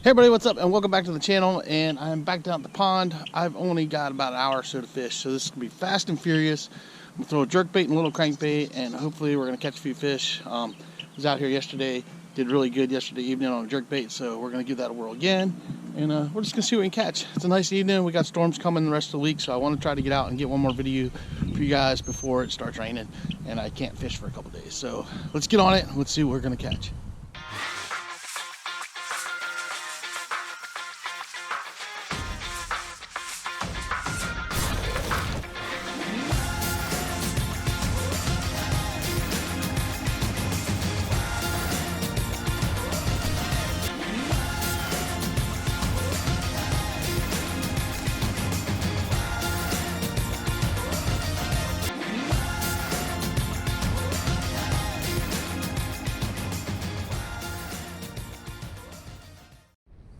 Hey everybody, what's up and welcome back to the channel. And I'm back down at the pond. I've only got about an hour or so to fish, so this is gonna be fast and furious. I'm gonna throw a jerkbait and a little crankbait, and hopefully we're gonna catch a few fish. I was out here yesterday, did really good yesterday evening on a jerkbait, so we're gonna give that a whirl again, and we're just gonna see what we can catch. It's a nice evening. We got storms coming the rest of the week, so I want to try to get out and get one more video for you guys before it starts raining and I can't fish for a couple days. So let's get on it. Let's see what we're gonna catch.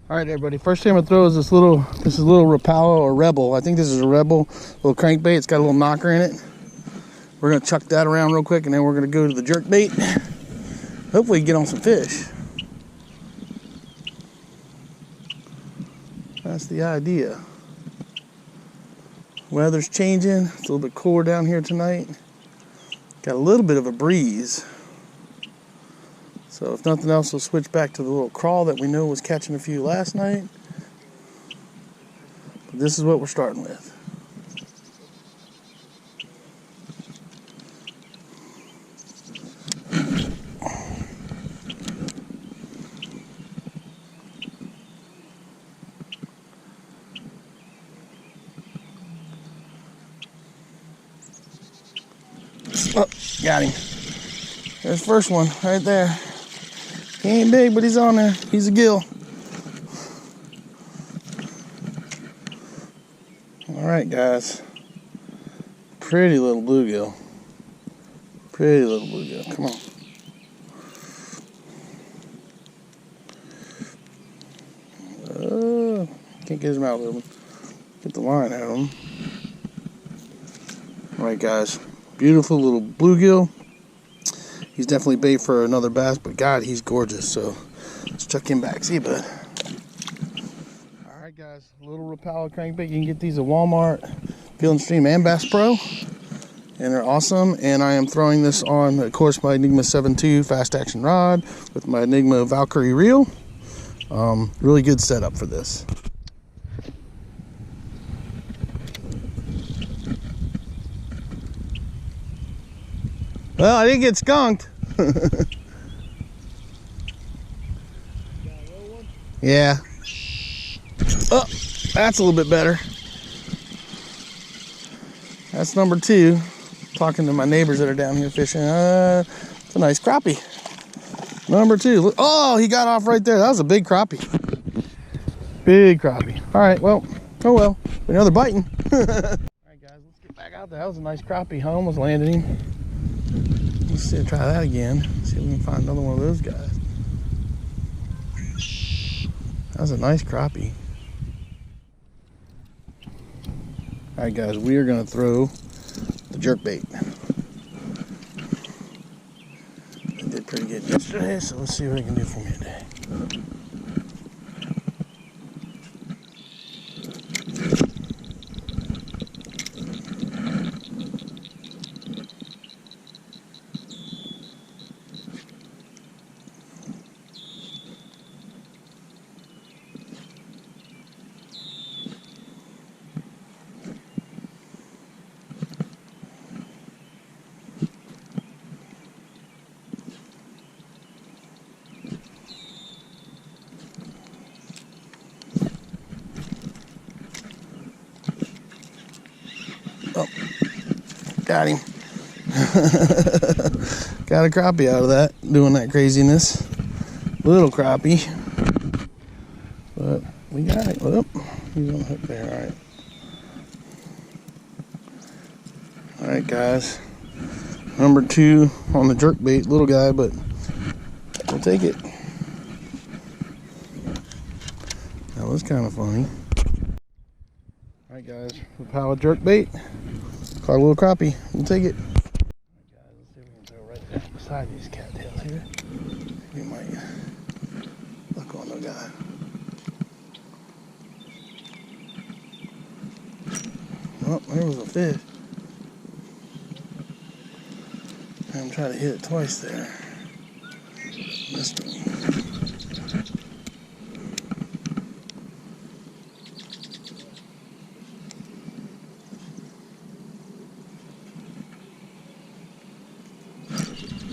All right, everybody. First thing I'm gonna throw is this is a little Rapala or Rebel. I think this is a Rebel little crankbait. It's got a little knocker in it. We're gonna chuck that around real quick, and then we're gonna go to the jerkbait. Hopefully, get on some fish. That's the idea. Weather's changing. It's a little bit cooler down here tonight. Got a little bit of a breeze. So if nothing else, we'll switch back to the little crawl that we know was catching a few last night. But this is what we're starting with. Oh, got him. There's the first one right there. He ain't big, but he's on there. He's a gill. All right, guys. Pretty little bluegill. Pretty little bluegill. Come on. Can't get his mouth open. Get the line out of him. All right, guys. Beautiful little bluegill. He's definitely bait for another bass, but God, he's gorgeous. So let's chuck him back. See you, bud. All right, guys. Little Rapala crankbait. You can get these at Walmart, Field & Stream, and Bass Pro. And they're awesome. And I am throwing this on, of course, my Enigma 7.2 fast action rod with my Enigma Valkyrie reel. Really good setup for this. Well, I didn't get skunked. Yeah. Oh, that's a little bit better. That's number 2. Talking to my neighbors that are down here fishing. It's a nice crappie. Number 2. Oh, he got off right there. That was a big crappie. Big crappie. All right, well, oh well. But now they're biting. All right, guys, let's get back out there. That was a nice crappie. I almost landed him. Let's see, try that again. See if we can find another one of those guys. That was a nice crappie. All right, guys, we are going to throw the jerkbait. I did pretty good yesterday, so let's see what I can do for me today. Oh, got him. Got a crappie out of that, doing that craziness. Little crappie. But we got it. Oh, he's on the hook there. All right. All right, guys. Number 2 on the jerkbait, little guy, but we'll take it. That was kind of funny. All right, guys. Rapala jerkbait. Caught a little crappie. We'll take it. All right, guys, let's see if we can throw right there beside these cattails here. We might look on the guy. Oh, there was a fish. I'm trying to hit it twice there. Missed it.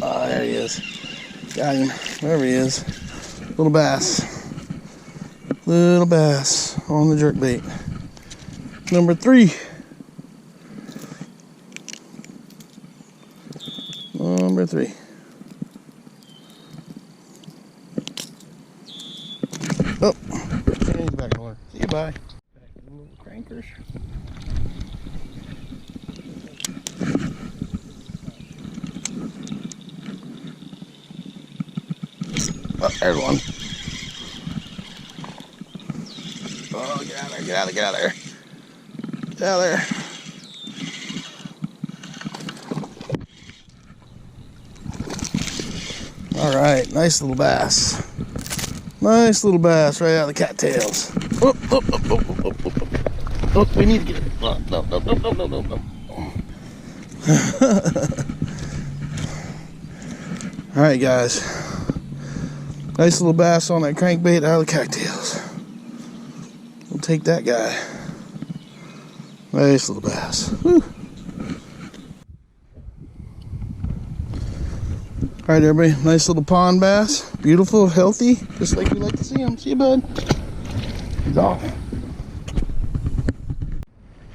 Oh, there he is. Got him. Wherever he is. Little bass. Little bass on the jerkbait. Number 3. Number 3. Oh, he's back in the water. See you, bye. Back to the little crankers. Oh, there's one. Oh, get out of there, get out of there, get out of there. Get out of there. All right, nice little bass. Nice little bass right out of the cattails. Oh, oh, oh, oh, oh, oh, oh. Oh, we need to get it. Oh, no, no, no, no, no, no, no. All right, guys. Nice little bass on that crankbait out of the cattails. We'll take that guy. Nice little bass. Woo. All right, everybody. Nice little pond bass. Beautiful, healthy, just like we like to see them. See you, bud. He's off.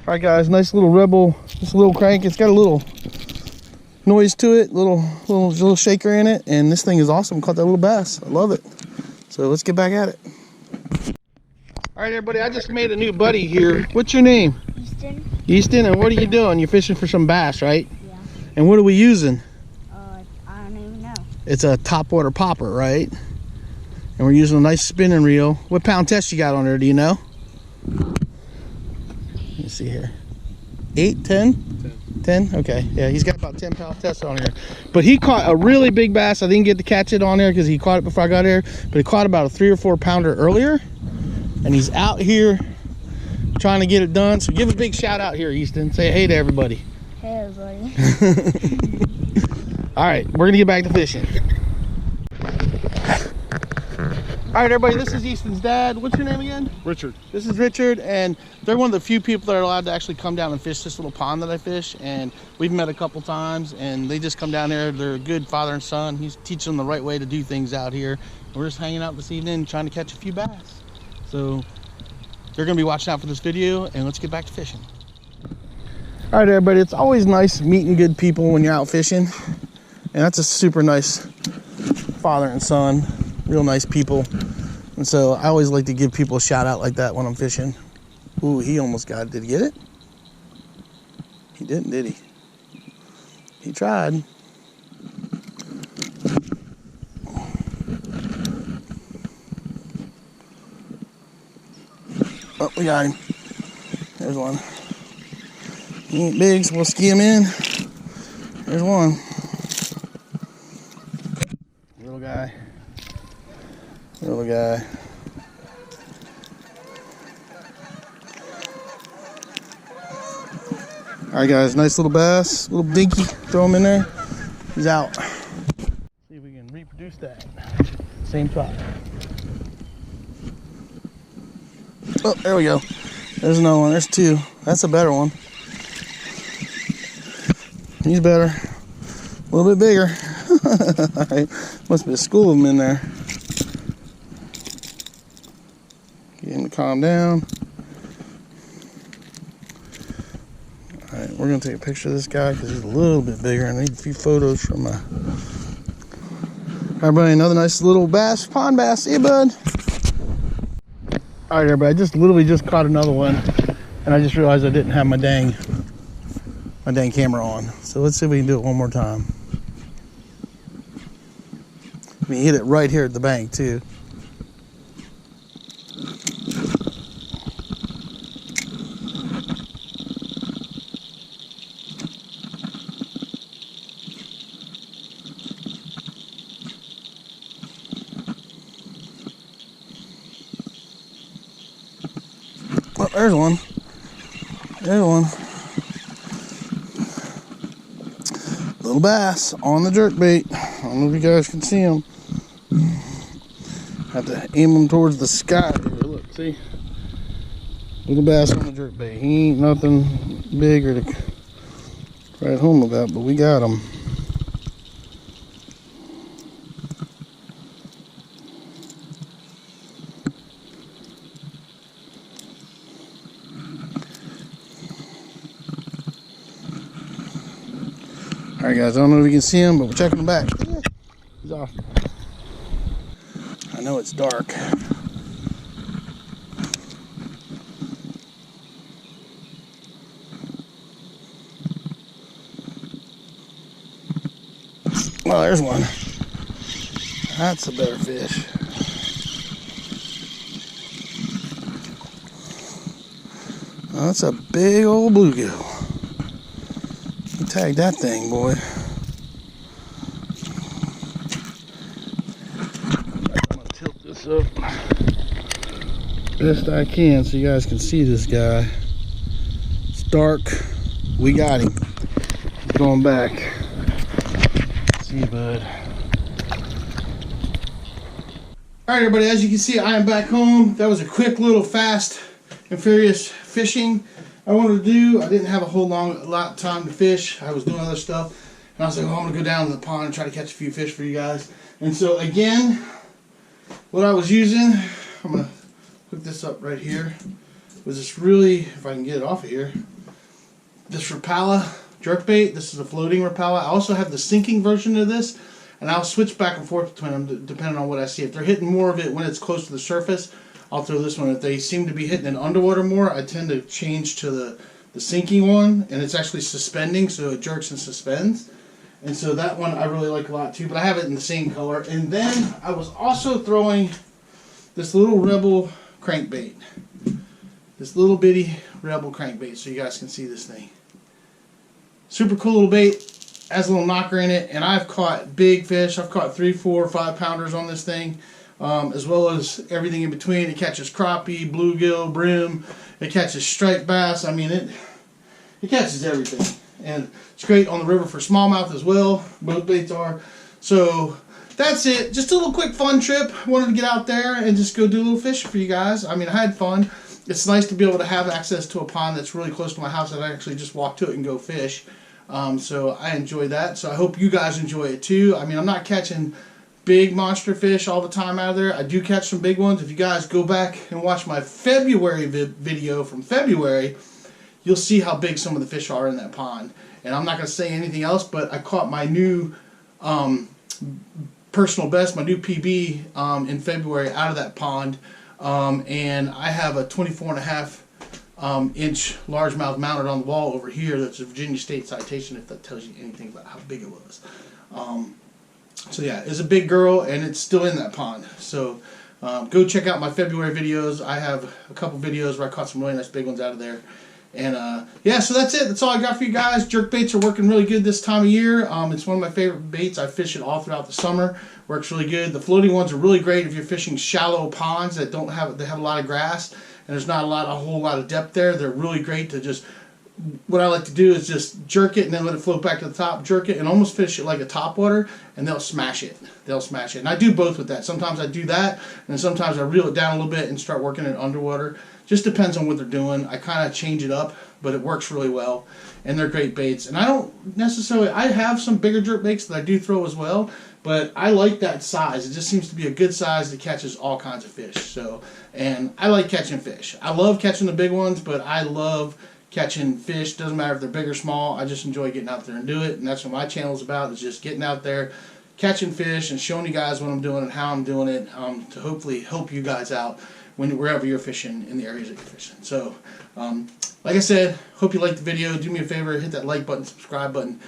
All right, guys. Nice little Rebel. Just a little crank. It's got a little noise to it, little shaker in it, and this thing is awesome. Caught that little bass. I love it. So let's get back at it. All right, everybody. I just made a new buddy here. What's your name? Easton. Easton. And what are you doing? You're fishing for some bass, right? Yeah. And what are we using? I don't even know. It's a topwater popper, right? And we're using a nice spinning reel. What pound test you got on there? Do you know? Let me see here. 8, 10? 10? Okay. Yeah, he's got about 10 pound test on here. But he caught a really big bass. I didn't get to catch it on there because he caught it before I got here. But he caught about a 3 or 4 pounder earlier. And he's out here trying to get it done. So give a big shout out here, Easton. Say hey to everybody. Hey, everybody. All right, we're going to get back to fishing. All right, everybody, this is Easton's dad. What's your name again? Richard. This is Richard, and they're one of the few people that are allowed to actually come down and fish this little pond that I fish, and we've met a couple times, and they just come down there. They're a good father and son. He's teaching them the right way to do things out here. We're just hanging out this evening trying to catch a few bass. So they're going to be watching out for this video, and let's get back to fishing. All right, everybody, it's always nice meeting good people when you're out fishing, and that's a super nice father and son. Real nice people. And so I always like to give people a shout out like that when I'm fishing. Ooh, he almost got it. Did he get it? He didn't, did he? He tried. Oh, we got him. There's one. He ain't big, so we'll ski him in. There's one. Little guy. Little guy. All right, guys, nice little bass, little dinky. Throw him in there. He's out. See if we can reproduce that. Same spot. Oh, there we go. There's another one. There's 2. That's a better one. He's better. A little bit bigger. All right. Must be a school of them in there. Get him to calm down. All right, we're gonna take a picture of this guy because he's a little bit bigger. I need a few photos from All right, everybody, another nice little bass, pond bass. See you, bud. All right, everybody, I just literally just caught another one, and I just realized I didn't have my dang camera on. So let's see if we can do it one more time. We hit it right here at the bank too. Oh, there's one. There's one. Little bass on the jerkbait. I don't know if you guys can see them. Have to aim them towards the sky here. Look, see? Little bass on the jerkbait. He ain't nothing bigger to write home about, but we got him. Alright guys, I don't know if you can see him, but we're checking him back. He's off. I know it's dark. Well, there's one. That's a better fish. That's a big old bluegill. Tag that thing, boy. I'm gonna tilt this up best I can so you guys can see this guy. It's dark. We got him. He's going back. See you, bud. Alright, everybody, as you can see, I am back home. That was a quick little fast and furious fishing I wanted to do. I didn't have a lot of time to fish. I was doing other stuff, and I was like, oh, I'm gonna go down to the pond and try to catch a few fish for you guys. And so again, what I was using, I'm gonna hook this up right here, was this really, if I can get it off of here, this Rapala jerkbait. This is a floating Rapala. I also have the sinking version of this, and I'll switch back and forth between them depending on what I see. If they're hitting more of it when it's close to the surface, I'll throw this one. If they seem to be hitting it underwater more, I tend to change to the sinking one, and it's actually suspending, so it jerks and suspends. And so that one I really like a lot too, but I have it in the same color. And then I was also throwing this little Rebel crankbait. This little bitty Rebel crankbait, so you guys can see this thing. Super cool little bait, has a little knocker in it, and I've caught big fish. I've caught 3, 4, 5 pounders on this thing. As well as everything in between. It catches crappie, bluegill, brim. It catches striped bass. I mean, it catches everything. And it's great on the river for smallmouth as well. Both baits are. So that's it. Just a little quick fun trip. Wanted to get out there and just go do a little fishing for you guys. I mean, I had fun. It's nice to be able to have access to a pond that's really close to my house that I actually just walk to it and go fish. So I enjoy that. So I hope you guys enjoy it too. I mean, I'm not catching big monster fish all the time out of there. I do catch some big ones. If you guys go back and watch my February video from February, you'll see how big some of the fish are in that pond. And I'm not going to say anything else, but I caught my new personal best, my new PB in February out of that pond. And I have a 24.5 inch largemouth mounted on the wall over here. That's a Virginia State citation, if that tells you anything about how big it was. So yeah, it's a big girl, and it's still in that pond. So go check out my February videos. I have a couple videos where I caught some really nice big ones out of there. And yeah, so that's it. That's all I got for you guys. Jerk baits are working really good this time of year. It's one of my favorite baits. I fish it all throughout the summer. Works really good. The floating ones are really great if you're fishing shallow ponds that have a lot of grass and there's not a whole lot of depth there. They're really great to just. What I like to do is just jerk it and then let it float back to the top, jerk it, and almost fish it like a topwater, and they'll smash it. They'll smash it. And I do both with that. Sometimes I do that, and then sometimes I reel it down a little bit and start working it underwater. Just depends on what they're doing. I kind of change it up, but it works really well, and they're great baits. And I don't necessarily, I have some bigger jerk baits that I do throw as well, but I like that size. It just seems to be a good size that catches all kinds of fish. So, and I like catching fish. I love catching the big ones, but I love catching fish. Doesn't matter if they're big or small. I just enjoy getting out there and do it, and that's what my channel is about, is just getting out there, catching fish, and showing you guys what I'm doing and how I'm doing it, to hopefully help you guys out wherever you're fishing in the areas that you're fishing. So, like I said, hope you liked the video. Do me a favor, hit that like button, subscribe button,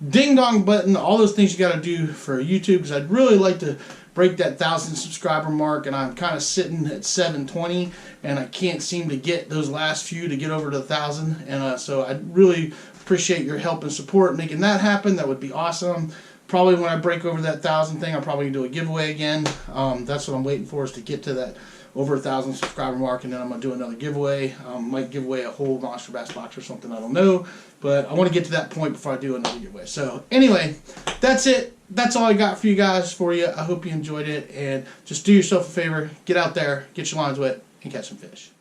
ding dong button, all those things you got to do for YouTube, because I'd really like to break that 1,000 subscriber mark, and I'm kind of sitting at 720, and I can't seem to get those last few to get over to 1,000, and so I'd really appreciate your help and support making that happen. That would be awesome. Probably when I break over that 1,000 thing, I'm probably going to do a giveaway again. That's what I'm waiting for, is to get to that over 1,000 subscriber mark, and then I'm gonna do another giveaway. Might give away a whole Monster Bass box or something, I don't know, but I want to get to that point before I do another giveaway. So anyway, that's it. That's all I got for you guys for you. I hope you enjoyed it, and just do yourself a favor, get out there, get your lines wet, and catch some fish.